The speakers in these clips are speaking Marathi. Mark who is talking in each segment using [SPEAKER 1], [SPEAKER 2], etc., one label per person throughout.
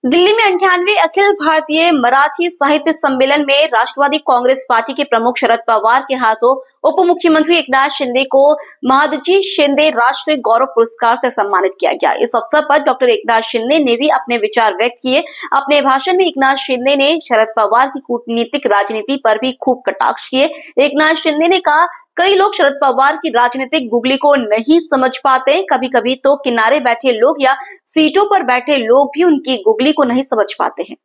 [SPEAKER 1] दिल्ली में 98वें अखिल भारतीय मराठी साहित्य सम्मेलन में राष्ट्रवादी कांग्रेस पार्टी के प्रमुख शरद पवार के हाथों उप मुख्यमंत्री एकनाथ शिंदे को महादजी शिंदे राष्ट्रीय गौरव पुरस्कार से सम्मानित किया गया। इस अवसर पर डॉक्टर एकनाथ शिंदे ने भी अपने विचार व्यक्त किए। अपने भाषण में एकनाथ शिंदे ने शरद पवार की कूटनीतिक राजनीति पर भी खूब कटाक्ष किए। एकनाथ शिंदे ने कहा, कई लोग शरद पवार की राजनीतिक गुगली को नहीं समझ पाते। कभी कभी तो किनारे बैठे लोग या सीटों पर बैठे लोग भी उनकी गुगली को नहीं समझ पाते हैं।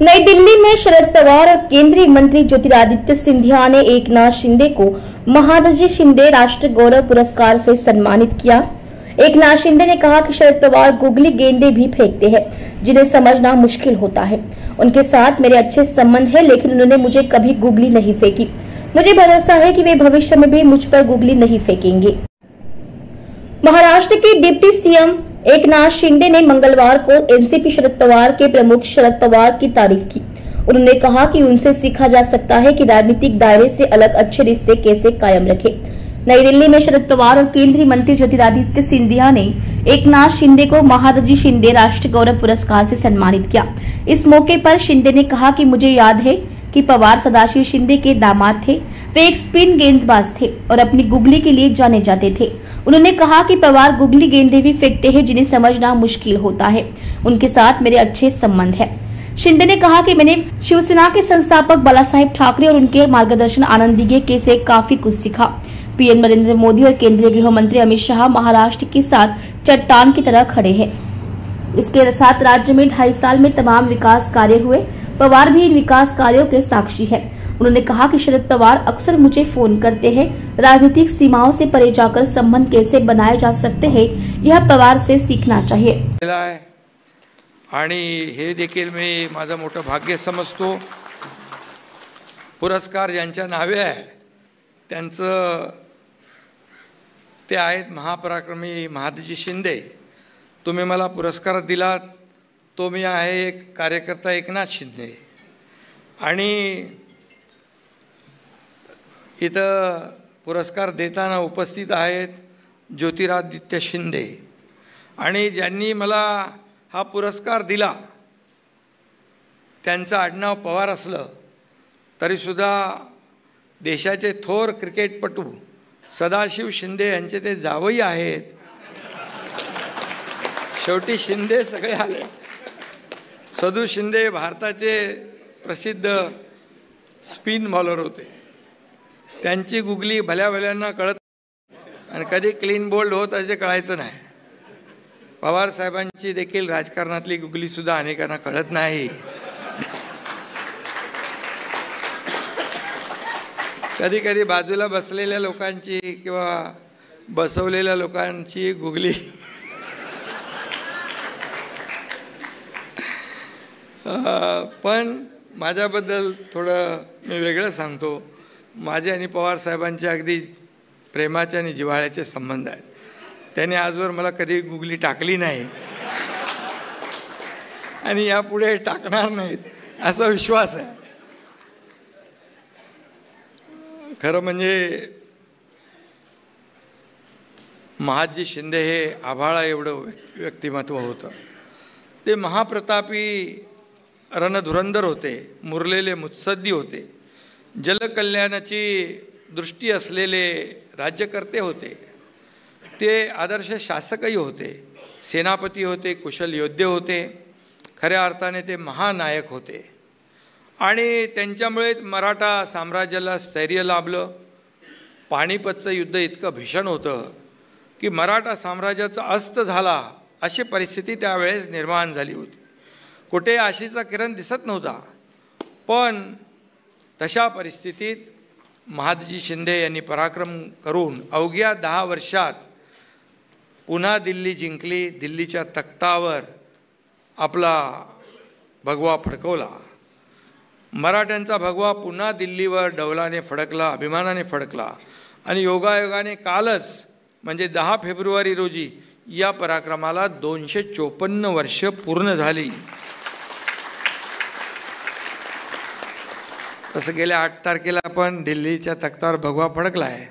[SPEAKER 2] नई दिल्ली में शरद पवार और केंद्रीय मंत्री ज्योतिरादित्य सिंधिया ने एकनाथ शिंदे को महादजी शिंदे राष्ट्रीय गौरव पुरस्कार से सम्मानित किया। एकनाथ शिंदे ने कहा कि शरद पवार गुगली गेंदे भी फेंकते हैं जिन्हें समझना मुश्किल होता है। उनके साथ मेरे अच्छे संबंध है, लेकिन उन्होंने मुझे कभी गुगली नहीं फेंकी। मुझे भरोसा है कि वे भविष्य में भी मुझ पर गुगली नहीं फेंकेंगे। महाराष्ट्र के डिप्टी सीएम एकनाथ शिंदे ने मंगलवार को एनसीपी शरद पवार के प्रमुख शरद पवार की तारीफ की। उन्होंने कहा कि उनसे सीखा जा सकता है कि राजनीतिक दायरे से अलग अच्छे रिश्ते कैसे कायम रखें। नई दिल्ली में शरद पवार और केंद्रीय मंत्री ज्योतिरादित्य सिंधिया ने एकनाथ शिंदे को महादजी शिंदे राष्ट्रीय गौरव पुरस्कार से सम्मानित किया। इस मौके पर शिंदे ने कहा कि मुझे याद है कि पवार सदाशिव शिंदे के दामाद थे। वे एक स्पिन गेंदबाज थे और अपनी गुगली के लिए जाने जाते थे। उन्होंने कहा कि पवार गुगली गेंदें भी फेंकते हैं जिन्हें समझना मुश्किल होता है। उनके साथ मेरे अच्छे संबंध हैं। शिंदे ने कहा कि मैंने शिवसेना के संस्थापक बाला साहेब ठाकरे और उनके मार्गदर्शन आनंद दिघे से काफी कुछ सीखा। पीएम नरेंद्र मोदी और केंद्रीय गृह मंत्री अमित शाह महाराष्ट्र के साथ चट्टान की तरह खड़े हैं। इसके साथ राज्य में 2.5 साल में तमाम विकास कार्य हुए। पवार भी इन विकास कार्यों के साक्षी है। उन्होंने कहा कि शरद पवार अक्सर मुझे फोन करते हैं। राजनीतिक सीमाओं से परे जाकर संबंध कैसे बनाए जा सकते हैं, यह पवार से सीखना चाहिए।
[SPEAKER 3] आणि हे देखील मी माझं मोठं भाग्य समजतो। पुरस्कार ज्यांच्या नावे आहे त्यांचं ते आहेत महापराक्रमी महादजी शिंदे। तुम्ही मला पुरस्कार दिलात तो मी आहे एक कार्यकर्ता एकनाथ शिंदे। आणि इथं पुरस्कार देताना उपस्थित आहेत ज्योतिरादित्य शिंदे। आणि ज्यांनी मला हा पुरस्कार दिला त्यांचं आडनाव पवार असलं तरीसुद्धा देशाचे थोर क्रिकेटपटू सदाशिव शिंदे यांचे ते जावई आहेत। शेवटी शिंदे सगळे आले। सदू शिंदे भारताचे प्रसिद्ध स्पिन बॉलर होते। त्यांची गुगली भल्या भल्यांना कळत आणि कधी क्लीन बोल्ड होत असे कळायचं नाही। पवार साहेबांची देखील राजकारणातली गुगली सुद्धा अनेकांना कळत नाही। कधी कधी बाजूला बसलेल्या लोकांची किंवा बसवलेल्या लोकांची गुगली पण माझ्याबद्दल थोडं मी वेगळं सांगतो। माझे आणि पवार साहेबांचे अगदी प्रेमाचे आणि जिव्हाळ्याचे संबंध आहेत। त्यांनी आजवर मला कधी गुगली टाकली नाही आणि यापुढे टाकणार नाहीत असा विश्वास आहे। खरं म्हणजे महादजी शिंदे हे आभाळा एवढं व्यक्तिमत्व होतं। ते महाप्रतापी रणधुरंदर होते, मुरलेले मुत्सद्दी होते, जलकल्याणाची दृष्टी असलेले राज्यकर्ते होते। ते आदर्श शासकही होते, सेनापती होते, कुशल योद्धे होते। खऱ्या अर्थाने ते महानायक होते आणि त्यांच्यामुळेच मराठा साम्राज्याला स्थैर्य लाभलं। पानिपतचं युद्ध इतकं भीषण होतं की मराठा साम्राज्याचा अस्त झाला अशी परिस्थिती त्यावेळेस निर्माण झाली होती। कुठे आशेचा किरण दिसत नव्हता। पण तशा परिस्थितीत महादजी शिंदे यांनी पराक्रम करून अवघ्या 10 वर्षात पुन्हा दिल्ली जिंकली। दिल्लीच्या तख्तावर आपला भगवा फडकवला। मराठ्यांचा भगवा पुन्हा दिल्लीवर डौलाने फडकला, अभिमानाने फडकला। आणि योगायोगाने कालच म्हणजे 10 फेब्रुवारी रोजी या पराक्रमाला 254 वर्ष पूर्ण झाली। तसं गेल्या 8 तारखेला पण दिल्लीच्या तख्तावर भगवा फडकला आहे।